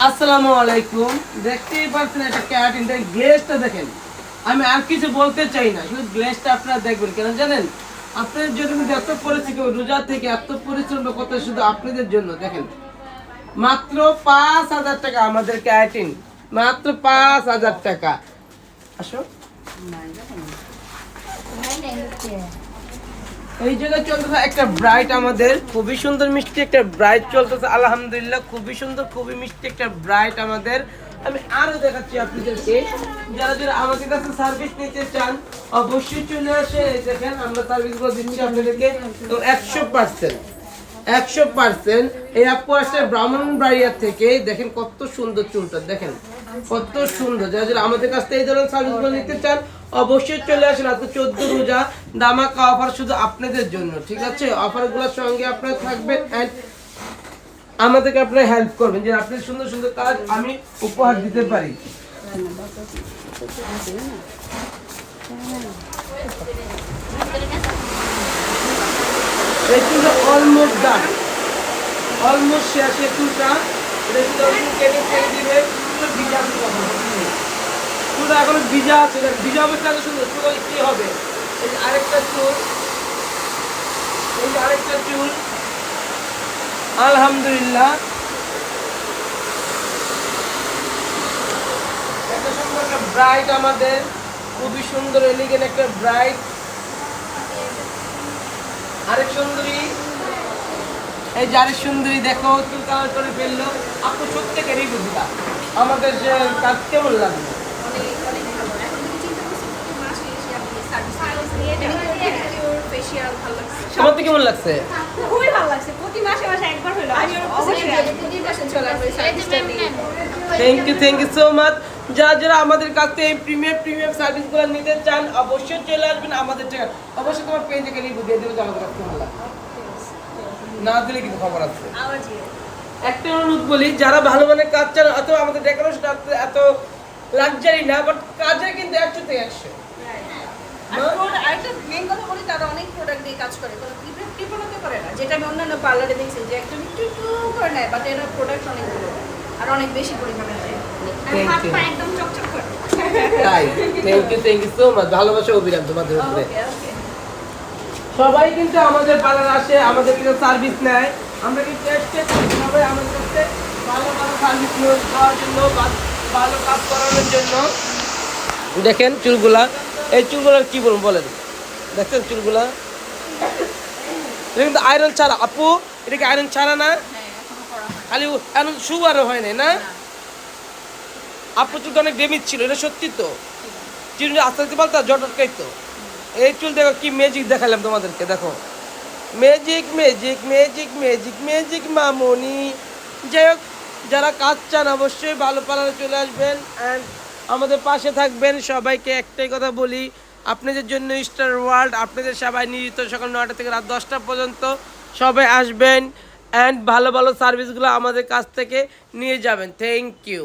আসসালামু আলাইকুম। দেখতেই পাচ্ছেন এটা ক্যারাটিনটা, গ্লেজটা দেখেন। আমি আর কিছু বলতে চাই না, শুধু গ্লেজটা আপনারা দেখবেন। কেন জানেন? আপনাদের জন্য কিন্তু এত পরিশ্রম, রোজা থেকে এত পরিশ্রম করতে শুধু আপনাদের জন্য। দেখেন মাত্র 5,000 টাকা আমাদের ক্যারাটিন, মাত্র 5,000 টাকা। আসো এই জায়গায় চলতেছে একটা ব্রাইট, আমাদের খুবই সুন্দর মিষ্টি একটা ব্রাইট চলতেছে আলহামদুলিল্লাহ, খুবই সুন্দর খুবই মিষ্টি একটা ব্রাইট আমাদের। আমি আরো দেখাচ্ছি আপনাদেরকে, যারা যারা আমাদের কাছে সার্ভিস নিতে চান অবশ্যই চলে আসে। দেখেন আমরা সার্ভিসগুলো দিচ্ছি আপনাদেরকে তো 100%। এই আপু আসছে ব্রাহ্মণবাড়িয়া থেকে। দেখেন কত সুন্দর চুলটা, দেখেন কত সুন্দর। যারা যারা আমাদের কাছ থেকে এই ধরনের সার্ভিসগুলো নিতে চান অবশ্যই চলে আসেন। আজকে 14 রোজা ধামাকা অফার শুধু আপনাদের জন্য, ঠিক আছে? অফারগুলোর সঙ্গে আপনারা থাকবেন এন্ড আমাদেরকে আপনারা হেল্প করবেন যে আপনাদের সুন্দর সুন্দর কাজ আমি উপহার দিতে পারি। এই চুলটা অলমোস্ট ডান, অলমোস্ট শেষ। এই চুলটা এটা শুধু কেটে ফেলে দিবে, চুলটা ভিজা আছে কখনো, চুলটা এখনো ভিজা আছে। ভিজা অবস্থায় সুন্দর চুল কি হবে। এই যে আরেকটা চুল, এই যে আরেকটা চুল আলহামদুলিল্লাহ। একটা সুন্দর একটা ব্রাইট আমাদের, খুবই সুন্দর এলিগেন্ট একটা ব্রাইট। আরেক সুন্দরী, এই যে আরেক সুন্দরী, দেখো চুল কালার করে ফেললো। আপু সত্যি রিভিউ দিবা আমাদের যে কাজ কেমন লাগলো? আমার তো কেমন লাগছে? খুবই ভালো লাগছে। প্রতি মাসে মাসে একবার হলো থ্যাংক ইউ সো মাচ। যারা যারা আমাদের কাছ থেকে এই প্রিমিয়াম সার্ভিসগুলো নিতে চান অবশ্যই চলে আসবেন আমাদের থেকে। অবশ্যই তোমার পেজে গেলে বুঝিয়ে দেবে যে আমাদের কাছে ভালো লাগে, না দিলে কিন্তু খবর আছে। একটা অনুরোধ বলি, যারা ভালো মানের কাজ চান অথবা আমাদের ডেকোরেশন এত লাক্সারি না, বাট কাজে কিন্তু 100 থেকে 100। আরেকটা মেইন কথা বলি, তারা অনেক প্রোডাক্ট দিয়ে কাজ করে, কোনো কৃপণতা করে না, যেটা আমি অন্যান্য পার্লারে দেখছি যে একদম একটু করে নেয়, বাট এরা প্রোডাক্ট অনেকগুলো আর অনেক বেশি পরিমাণে দেয়। হাত পা একদম চকচক করে। তাই থ্যাংক ইউ সো মাচ। ভালোবাসা অভিযান তোমাদের উপরে। সবাই কিন্তু আমাদের পার্লার আসে, আমাদের থেকে সার্ভিস নেয়। আমরা কিন্তু চেষ্টা করি সবাই আমাদের কাছে ভালো ভালো সার্ভিস দেওয়ার জন্য, ভালো কাজ করানোর জন্য। দেখেন চুলগুলা, এই চুলগুলার কি বলুন বলেন? দেখছেন চুলগুলা, এটা কিন্তু আয়রন ছাড়া। আপু এটা কি আয়রন ছাড়া না? খালি এখন সুগারও হয় না? আপু চুলটা অনেক ড্যামেজ ছিল, এটা সত্যি তো? চুলটা আস্তে আস্তে পাল্টা জটকাই তো। এই চুল দেখো কি ম্যাজিক দেখালাম তোমাদেরকে, দেখো magic magic magic magic magic মামনি। যাই হোক, যারা কাজ চান অবশ্যই ভালো পার্লারে চলে আসবেন অ্যান্ড আমাদের পাশে থাকবেন। সবাইকে একটাই কথা বলি, আপনাদের জন্য স্টার ওয়ার্ল্ড, আপনাদের সবাই নিয়মিত সকাল 9টা থেকে রাত 10টা পর্যন্ত সবাই আসবেন অ্যান্ড ভালো ভালো সার্ভিসগুলো আমাদের কাছ থেকে নিয়ে যাবেন। Thank you.